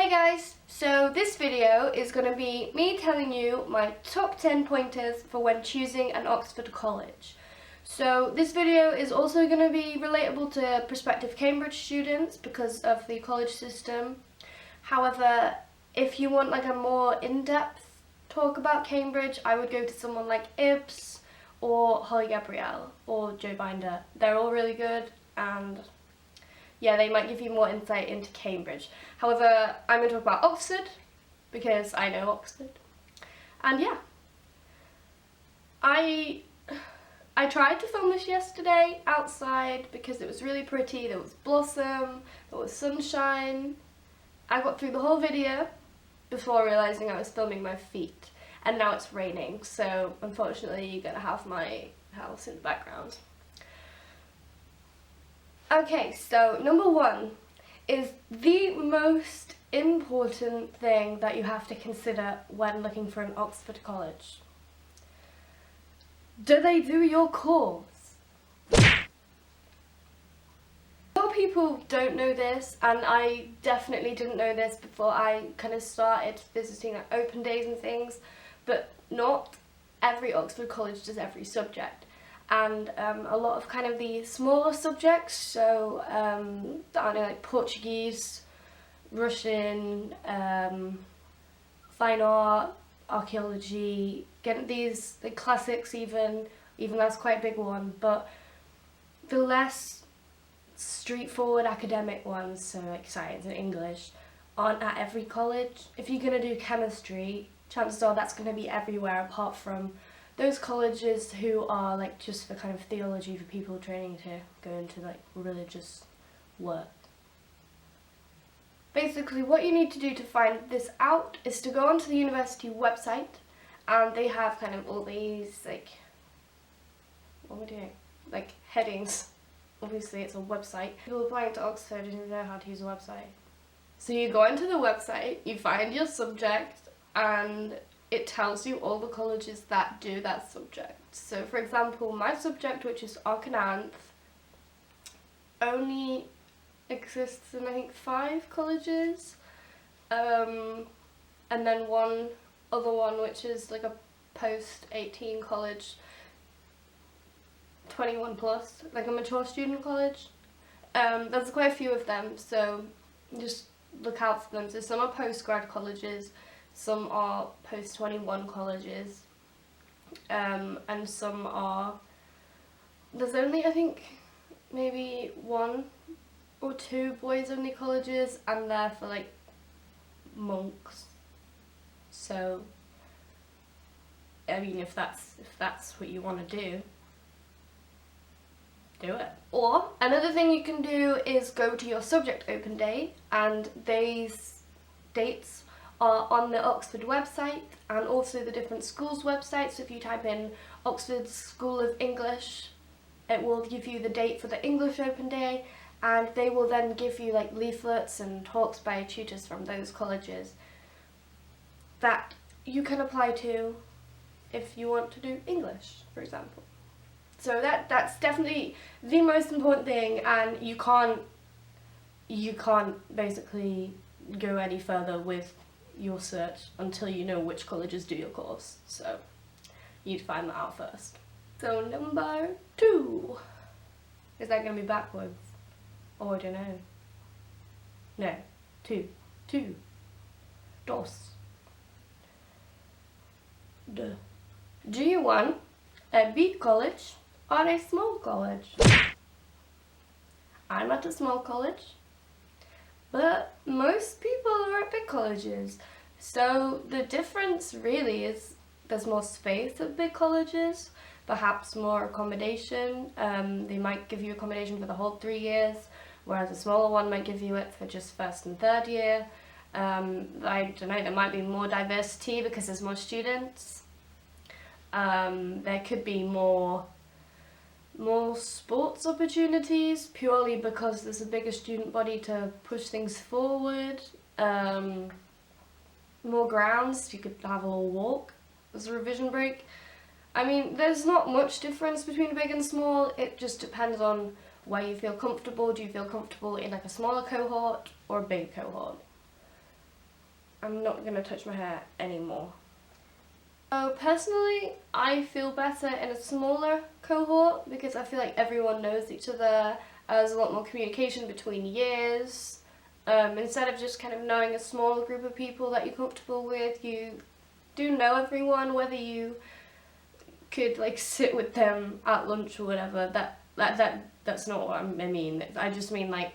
Hey guys, so this video is going to be me telling you my top 10 pointers for when choosing an Oxford college. So this video is also going to be relatable to prospective Cambridge students because of the college system. However, if you want like a more in-depth talk about Cambridge, I would go to someone like Ibs or Holly Gabrielle or Joe Binder. They're all really good and yeah, they might give you more insight into Cambridge. However, I'm going to talk about Oxford because I know Oxford. And yeah, I tried to film this yesterday outside because it was really pretty. There was blossom, there was sunshine. I got through the whole video before realising I was filming my feet. And now it's raining, so unfortunately you're going to have my house in the background. Okay, so number one is the most important thing that you have to consider when looking for an Oxford college. Do they do your course? A lot of people don't know this, and I definitely didn't know this before I kind of started visiting like open days and things, but not every Oxford college does every subject. And a lot of kind of the smaller subjects, so I don't know, like Portuguese, Russian, fine art, archaeology, get these the classics even that's quite a big one, but the less straightforward academic ones, so like science and English, aren't at every college. If you're going to do chemistry, chances are that's going to be everywhere apart from those colleges who are like just for kind of theology for people training to go into like religious work. Basically what you need to do to find this out is to go onto the university website, and they have kind of all these like, what am I doing? Like headings. Obviously it's a website. People applying to Oxford didn't know how to use a website. So you go into the website, you find your subject, and it tells you all the colleges that do that subject. So for example, my subject, which is ACCOMMODATION, only exists in I think 5 colleges, and then one other one which is like a post-18 college, 21 plus, like a mature student college. There's quite a few of them, so just look out for them. So some are post-grad colleges, some are post-21 colleges, and some are, there's only I think maybe 1 or 2 boys only colleges, and they're for like monks. So I mean, if that's what you want to do it. Or another thing you can do is go to your subject open day, and these dates are on the Oxford website and also the different schools' websites. So if you type in Oxford School of English, it will give you the date for the English open day, and they will then give you like leaflets and talks by tutors from those colleges that you can apply to if you want to do English, for example. So that's definitely the most important thing, and you can't basically go any further with your search until you know which colleges do your course, so you'd find that out first. So number 2, is that going to be backwards? Oh, I don't know. No, 2, dos. Duh. Do you want a big college or a small college? I'm at a small college, but most people are at big colleges. So the difference really is there's more space at big colleges, perhaps more accommodation. They might give you accommodation for the whole 3 years, whereas a smaller one might give you it for just 1st and 3rd year. I don't know, there might be more diversity because there's more students. There could be more sports opportunities purely because there's a bigger student body to push things forward. More grounds, you could have a little walk as a revision break. I mean, there's not much difference between big and small, it just depends on where you feel comfortable. Do you feel comfortable in like a smaller cohort or a big cohort? I'm not going to touch my hair anymore. So personally, I feel better in a smaller cohort because I feel like everyone knows each other. There's a lot more communication between years. Instead of just kind of knowing a small group of people that you're comfortable with, you do know everyone, whether you could like sit with them at lunch or whatever. That's not what I mean. I just mean like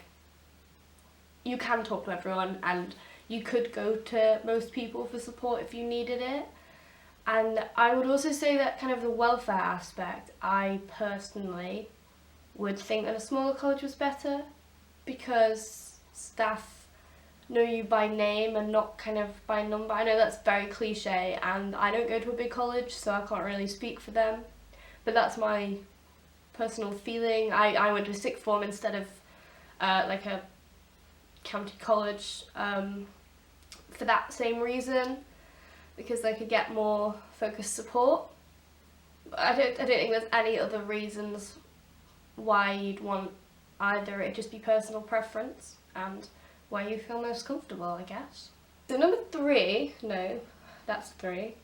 you can talk to everyone and you could go to most people for support if you needed it. And I would also say that kind of the welfare aspect, I personally would think that a smaller college was better because staff know you by name and not kind of by number. I know that's very cliche and I don't go to a big college so I can't really speak for them, but that's my personal feeling. I went to a sixth form instead of like a county college for that same reason, because they could get more focused support. But I don't think there's any other reasons why you'd want either. It'd just be personal preference and where you feel most comfortable, I guess. So number 3, no, that's 3.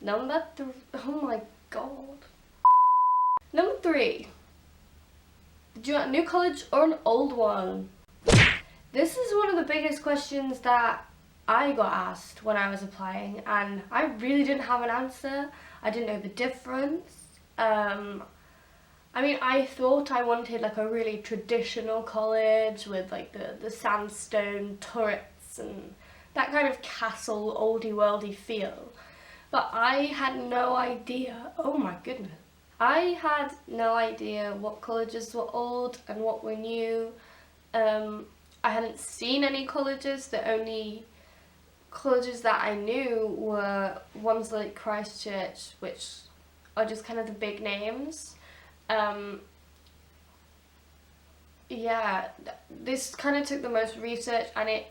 Number 3, oh my god. Number 3, did you want a new college or an old one? This is one of the biggest questions that I got asked when I was applying, and I really didn't have an answer. I didn't know the difference. I mean, I thought I wanted like a really traditional college with like the sandstone turrets and that kind of castle oldie worldy feel. But I had no idea, oh my goodness. I had no idea what colleges were old and what were new. I hadn't seen any colleges. The only colleges that I knew were ones like Christchurch, which are just kind of the big names. Yeah, this kind of took the most research, and it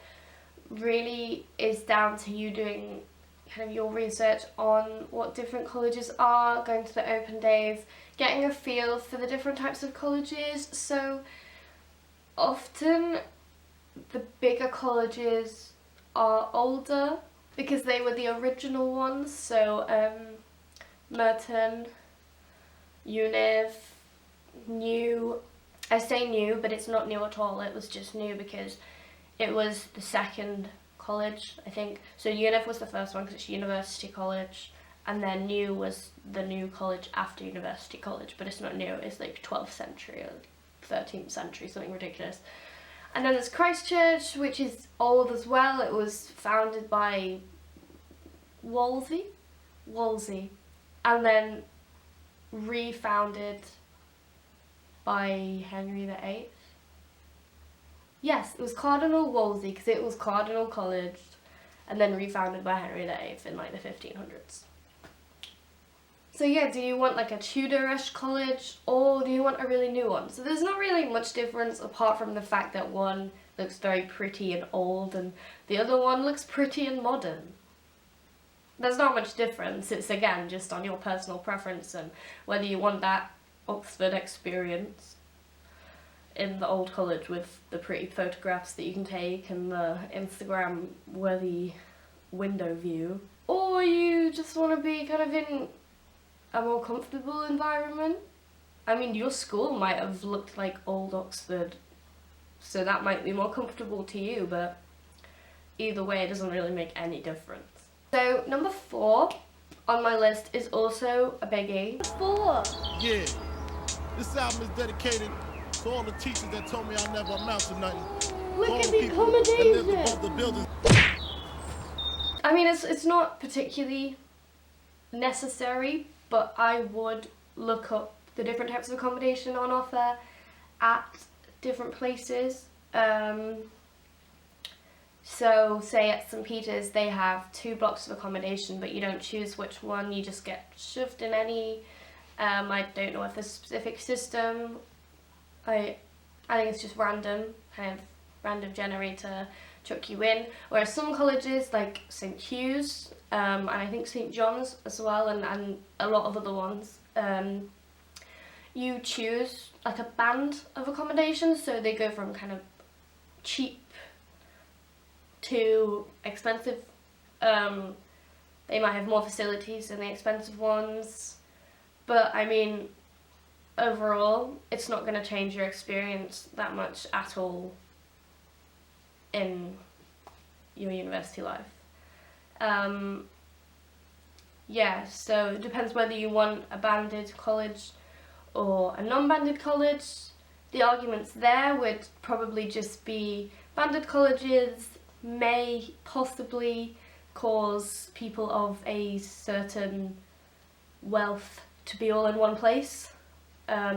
really is down to you doing kind of your research on what different colleges are, going to the open days, getting a feel for the different types of colleges. So often the bigger colleges are older because they were the original ones. So Merton, Univ, New. I say new, but it's not new at all. It was just new because it was the second college, I think. So Univ was the first one because it's University College, and then New was the new college after University College, but it's not new. It's like 12th century or 13th century, something ridiculous. And then there's Christchurch, which is old as well. It was founded by Wolsey, and then refounded by Henry VIII. Yes, it was Cardinal Wolsey because it was Cardinal College, and then refounded by Henry VIII in like the 1500s. So yeah, do you want like a Tudor-ish college or do you want a really new one? So there's not really much difference apart from the fact that one looks very pretty and old and the other one looks pretty and modern. There's not much difference. It's again just on your personal preference and whether you want that Oxford experience in the old college with the pretty photographs that you can take and the Instagram worthy window view, or you just want to be kind of in a more comfortable environment. I mean, your school might have looked like old Oxford, so that might be more comfortable to you, but either way it doesn't really make any difference. So number 4 on my list is also a biggie. 4. Yeah, this album is dedicated to all the teachers that told me I never amount to nothing. Look at the accommodation. I mean, it's not particularly necessary, but I would look up the different types of accommodation on offer at different places. So say at St. Peter's they have 2 blocks of accommodation, but you don't choose which one, you just get shoved in any. I don't know if there's a specific system. I think it's just random, kind of random generator chuck you in. Whereas some colleges like St. Hugh's and I think St. John's as well, and a lot of other ones, you choose like a band of accommodation, so they go from kind of cheap too expensive. They might have more facilities than the expensive ones, but I mean, overall, it's not going to change your experience that much at all in your university life. Yeah, so it depends whether you want a banded college or a non-banded college. The arguments there would probably just be banded colleges may possibly cause people of a certain wealth to be all in one place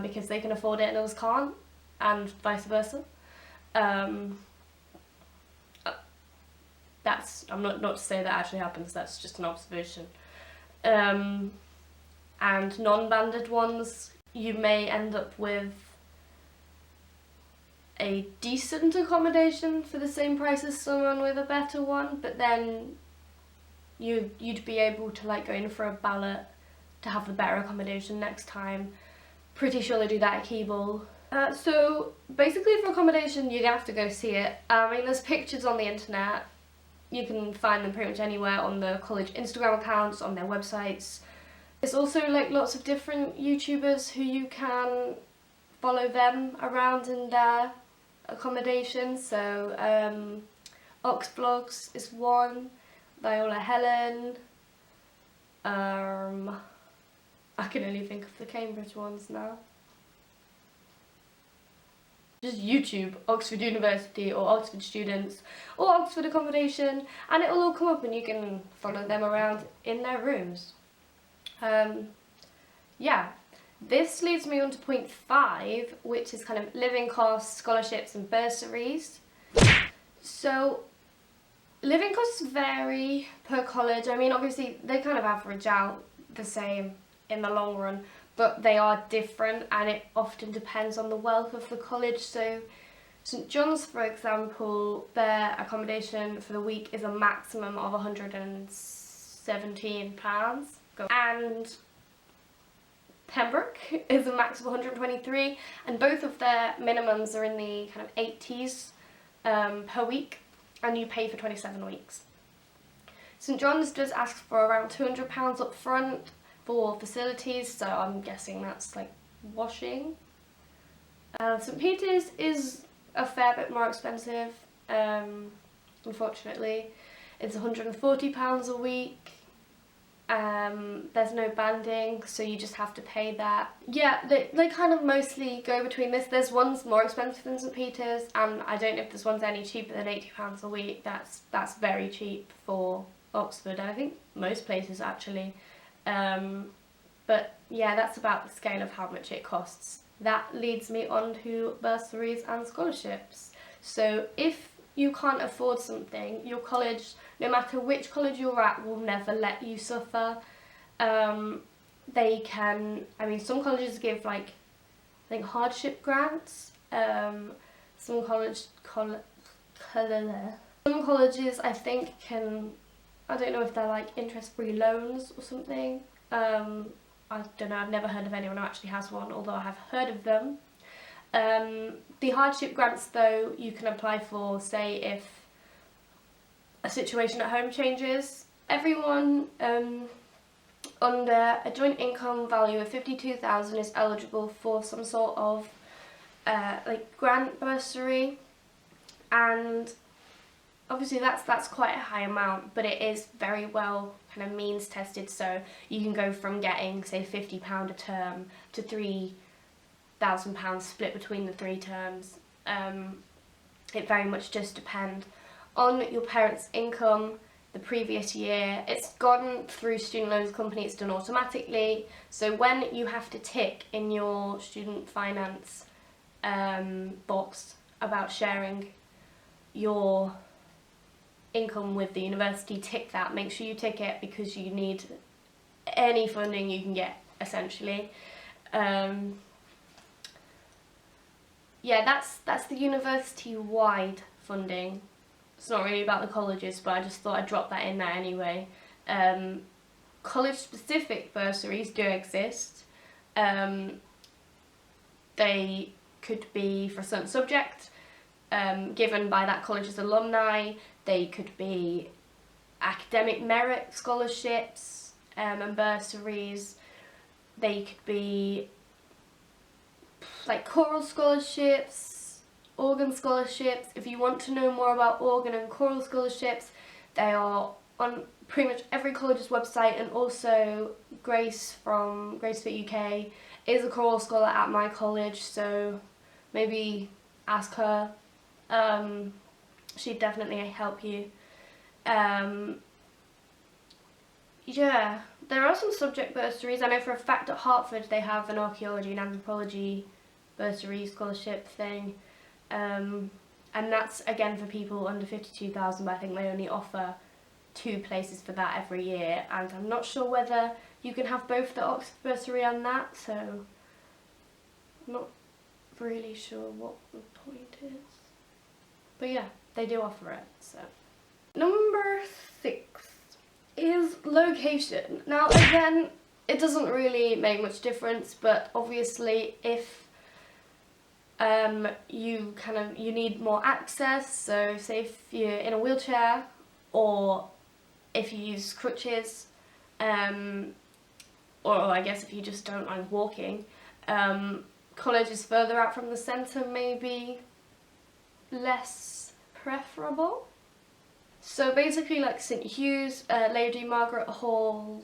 because they can afford it and others can't, and vice versa. I'm not to say that actually happens, that's just an observation. And non-banded ones, you may end up with a decent accommodation for the same price as someone with a better one, but then you'd be able to like go in for a ballot to have the better accommodation next time. Pretty sure they do that at Keble. So basically for accommodation you're gonna have to go see it. I mean, there's pictures on the internet. You can find them pretty much anywhere on the college Instagram accounts, on their websites. There's also like lots of different YouTubers who you can follow them around in their accommodation. So Ox Vlogs is one, Viola Helen, I can only think of the Cambridge ones now. Just YouTube Oxford University or Oxford students or Oxford accommodation, and it'll all come up and you can follow them around in their rooms. Yeah, this leads me on to point 5, which is kind of living costs, scholarships and bursaries. So living costs vary per college. I mean, obviously they kind of average out the same in the long run, but they are different and it often depends on the wealth of the college. So St John's, for example, their accommodation for the week is a maximum of £117, and Pembroke is a max of 123, and both of their minimums are in the kind of 80s per week, and you pay for 27 weeks. St John's does ask for around £200 up front for facilities, so I'm guessing that's like washing. St Peter's is a fair bit more expensive, unfortunately. It's £140 a week. There's no banding, so you just have to pay that. Yeah, they kind of mostly go between this. There's ones more expensive than St Peter's, and I don't know if this one's any cheaper than £80 a week. That's very cheap for Oxford, and I think most places actually. But yeah, that's about the scale of how much it costs. That leads me on to bursaries and scholarships. So if you can't afford something, your college, no matter which college you're at, will never let you suffer. They can, I mean, some colleges give like, I think, hardship grants. Some colleges I think can, I don't know if they're like interest-free loans or something. I don't know, I've never heard of anyone who actually has one, although I have heard of them. The hardship grants, though, you can apply for, say, if a situation at home changes. Everyone under a joint income value of 52,000 is eligible for some sort of like grant bursary, and obviously that's quite a high amount, but it is very well kind of means tested, so you can go from getting, say, £50 a term to £3,000 split between the 3 terms. It very much just depends on your parents' income the previous year. It's gone through student loans company, it's done automatically, so when you have to tick in your student finance box about sharing your income with the university, tick that. Make sure you tick it because you need any funding you can get, essentially. Yeah, that's the university-wide funding. It's not really about the colleges, but I just thought I'd drop that in there anyway. College-specific bursaries do exist. They could be for a certain subject. given by that college's alumni. They could be academic merit scholarships and bursaries. They could be like choral scholarships, organ scholarships. If you want to know more about organ and choral scholarships, they are on pretty much every college's website, and also Grace from Grace Fit UK is a choral scholar at my college, so maybe ask her. She'd definitely help you. Yeah, there are some subject bursaries. I know for a fact at Hartford they have an archaeology and anthropology bursary scholarship thing, and that's again for people under 52,000, but I think they only offer 2 places for that every year, and I'm not sure whether you can have both the Oxford bursary and that, so I'm not really sure what the point is. But yeah, they do offer it, so. Number 6 is location. Now again, it doesn't really make much difference, but obviously if you need more access, so say if you're in a wheelchair, or if you use crutches, or I guess if you just don't mind walking, college is further out from the centre, maybe less preferable. So basically like St Hugh's, Lady Margaret Hall,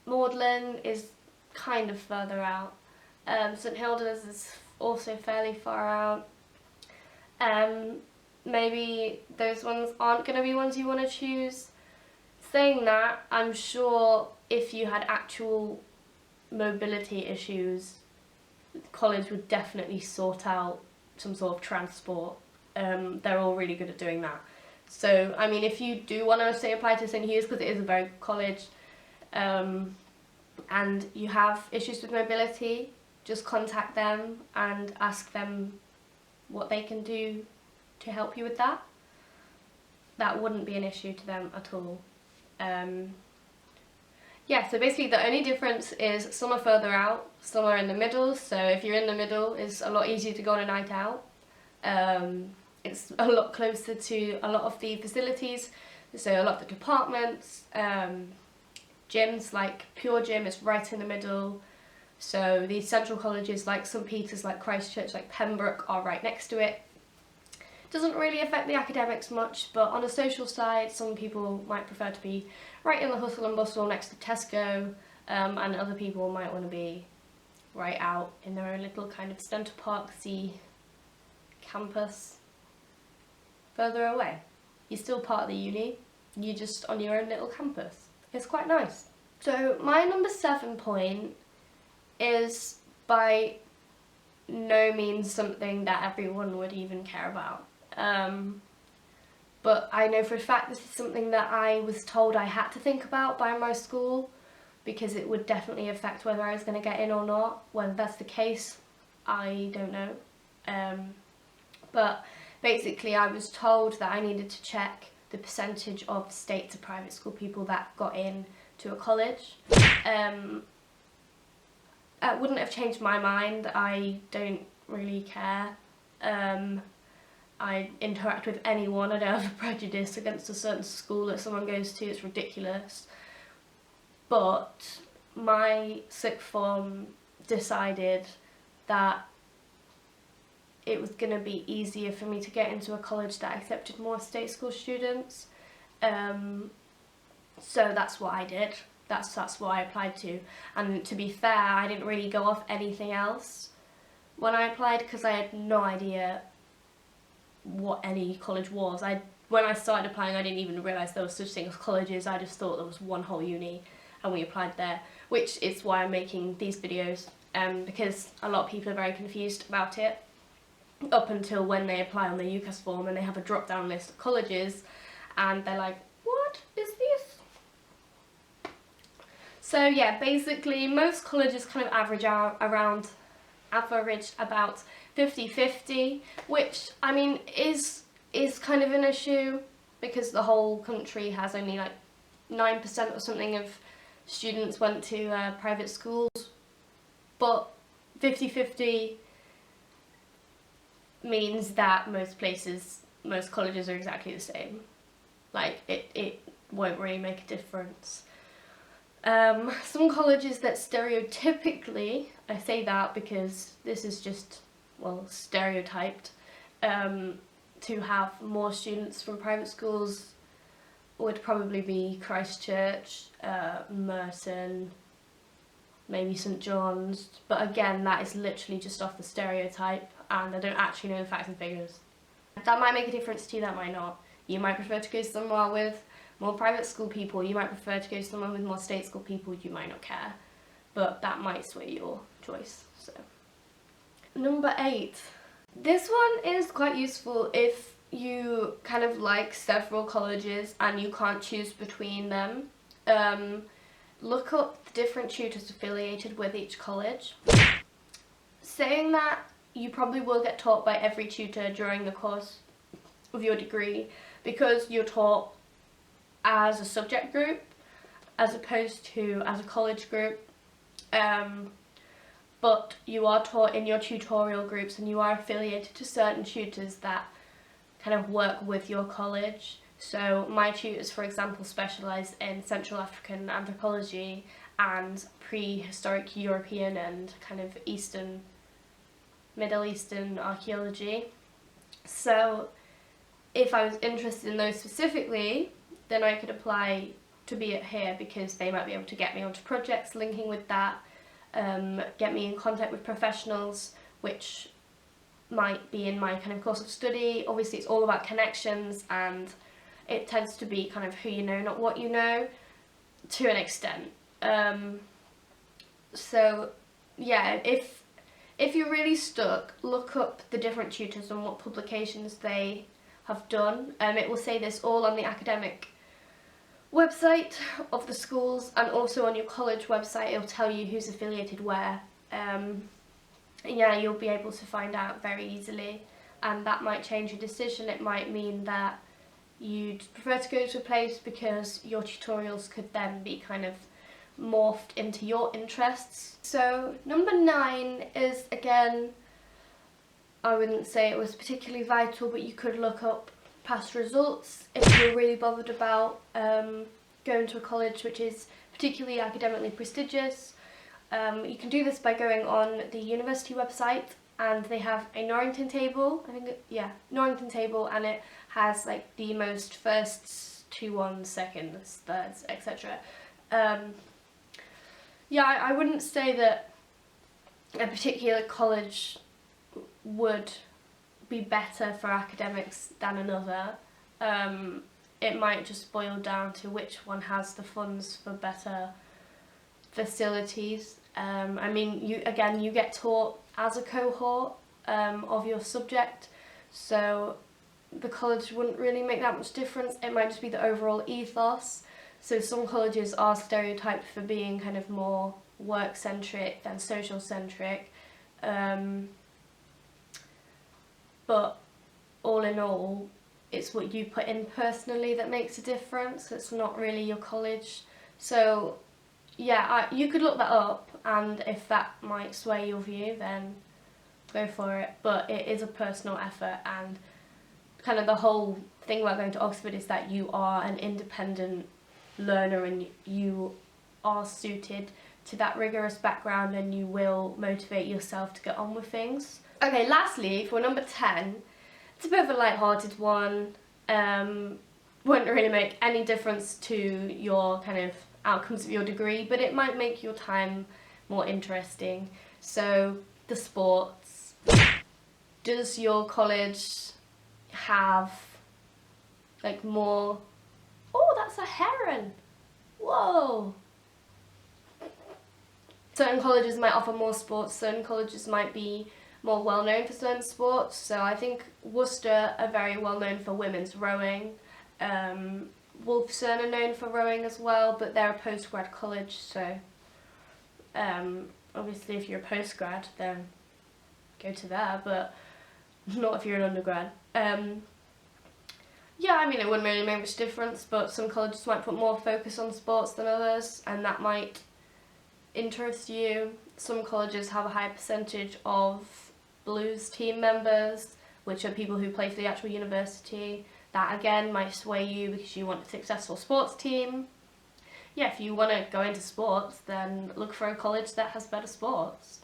Magdalen is kind of further out. St Hilda's is also fairly far out. Maybe those ones aren't going to be ones you want to choose. Saying that, I'm sure if you had actual mobility issues, college would definitely sort out some sort of transport. They're all really good at doing that. So, I mean, if you do want to say apply to St Hugh's, because it is a very good college, and you have issues with mobility, just contact them and ask them what they can do to help you with that. That wouldn't be an issue to them at all. Yeah, so basically the only difference is some are further out, some are in the middle, so if you're in the middle, it's a lot easier to go on a night out. It's a lot closer to a lot of the facilities, so a lot of the departments, gyms, like Pure Gym is right in the middle, so these central colleges like St Peter's, like Christchurch, like Pembroke are right next to it. Doesn't really affect the academics much, but on a social side, some people might prefer to be right in the hustle and bustle next to Tesco, and other people might want to be right out in their own little kind of Centre Parksy campus further away. You're still part of the uni, you're just on your own little campus. It's quite nice. So my number 7 point is by no means something that everyone would even care about. But I know for a fact this is something that I was told I had to think about by my school, because it would definitely affect whether I was going to get in or not. Whether that's the case, I don't know. But basically I was told that I needed to check the percentage of state to private school people that got in to a college. That wouldn't have changed my mind. I don't really care. I interact with anyone. I don't have a prejudice against a certain school that someone goes to. It's ridiculous. But my sixth form decided that it was going to be easier for me to get into a college that accepted more state school students. So that's what I did. That's what I applied to. And to be fair, I didn't really go off anything else when I applied, because I had no idea what any college was. When I started applying, I didn't even realise there was such thing as colleges. I just thought there was one whole uni and we applied there, which is why I'm making these videos, because a lot of people are very confused about it up until when they apply on the UCAS form and they have a drop-down list of colleges and they're like, what is this? So yeah, basically most colleges kind of average about 50-50, which I mean is kind of an issue, because the whole country has only like 9% or something of students went to private schools, but 50-50 means that most colleges are exactly the same. Like, it won't really make a difference. Some colleges that stereotypically, I say that because this is just, well, stereotyped, to have more students from private schools would probably be Christchurch, Merton, maybe St John's, but again, that is literally just off the stereotype, and I don't actually know the facts and figures. That might make a difference to you, that might not. You might prefer to go somewhere with more private school people, you might prefer to go somewhere with more state school people, you might not care, but that might sway your choice. So, number 8. This one is quite useful if you kind of like several colleges and you can't choose between them. Look up the different tutors affiliated with each college. Saying that, you probably will get taught by every tutor during the course of your degree because you're taught as a subject group as opposed to as a college group. But you are taught in your tutorial groups and you are affiliated to certain tutors that kind of work with your college. So my tutors, for example, specialise in Central African anthropology and prehistoric European and kind of Middle Eastern archaeology. So if I was interested in those specifically, then I could apply to be at here because they might be able to get me onto projects linking with that, get me in contact with professionals which might be in my kind of course of study. Obviously it's all about connections and it tends to be kind of who you know, not what you know, to an extent. So yeah, if you're really stuck, look up the different tutors and what publications they have done. It will say this all on the academic website of the schools and also on your college website. It'll tell you who's affiliated where. Yeah, you'll be able to find out very easily, and that might change your decision. It might mean that you'd prefer to go to a place because your tutorials could then be kind of morphed into your interests. So number 9 is, again, I wouldn't say it was particularly vital, but you could look up past results if you're really bothered about going to a college which is particularly academically prestigious. You can do this by going on the university website and they have a Norrington table, Norrington table, and it has like the most firsts, 2-1, seconds, thirds, etc. Yeah, I wouldn't say that a particular college would be better for academics than another. It might just boil down to which one has the funds for better facilities. I mean, you get taught as a cohort of your subject, so the college wouldn't really make that much difference. It might just be the overall ethos. So some colleges are stereotyped for being kind of more work-centric than social-centric, but all in all, it's what you put in personally that makes a difference. It's not really your college. So yeah, you could look that up, and if that might sway your view, then go for it. But it is a personal effort, and kind of the whole thing about going to Oxford is that you are an independent learner and you are suited to that rigorous background and you will motivate yourself to get on with things. Okay, lastly, for number 10, it's a bit of a light-hearted one. Won't really make any difference to your kind of outcomes of your degree, but it might make your time more interesting. So, the sports. Does your college have like more... Oh, that's a heron! Whoa! Certain colleges might offer more sports, certain colleges might be more well known for certain sports. So I think Worcester are very well known for women's rowing. Wolfson are known for rowing as well, but they're a postgrad college, so obviously if you're a postgrad then go to there, but not if you're an undergrad. Yeah, I mean, it wouldn't really make much difference, but some colleges might put more focus on sports than others, and that might interest you. Some colleges have a high percentage of blues team members, which are people who play for the actual university. That again might sway you because you want a successful sports team. Yeah, if you want to go into sports, then look for a college that has better sports.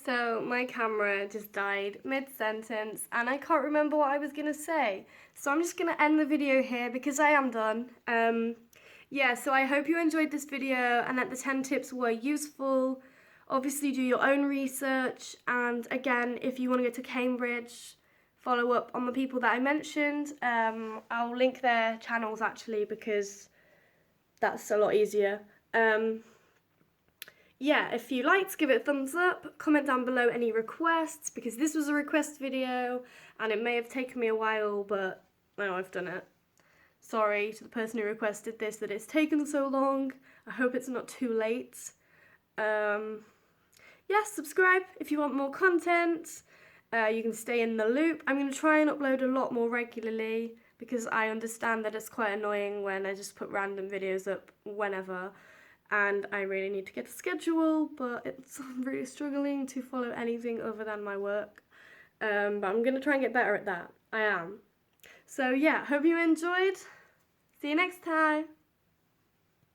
So my camera just died mid-sentence and I can't remember what I was going to say. So I'm just going to end the video here because I am done. Yeah, so I hope you enjoyed this video and that the 10 tips were useful. Obviously do your own research, and again, if you want to go to Cambridge, follow up on the people that I mentioned. I'll link their channels actually because that's a lot easier. Yeah, if you liked, give it a thumbs up, comment down below any requests, because this was a request video and it may have taken me a while, but now I've done it. Sorry to the person who requested this that it's taken so long. I hope it's not too late. Yeah, subscribe if you want more content. You can stay in the loop. I'm going to try and upload a lot more regularly because I understand that it's quite annoying when I just put random videos up whenever, and I really need to get a schedule, but I'm really struggling to follow anything other than my work. But I'm going to try and get better at that. I am. So yeah, hope you enjoyed. See you next time.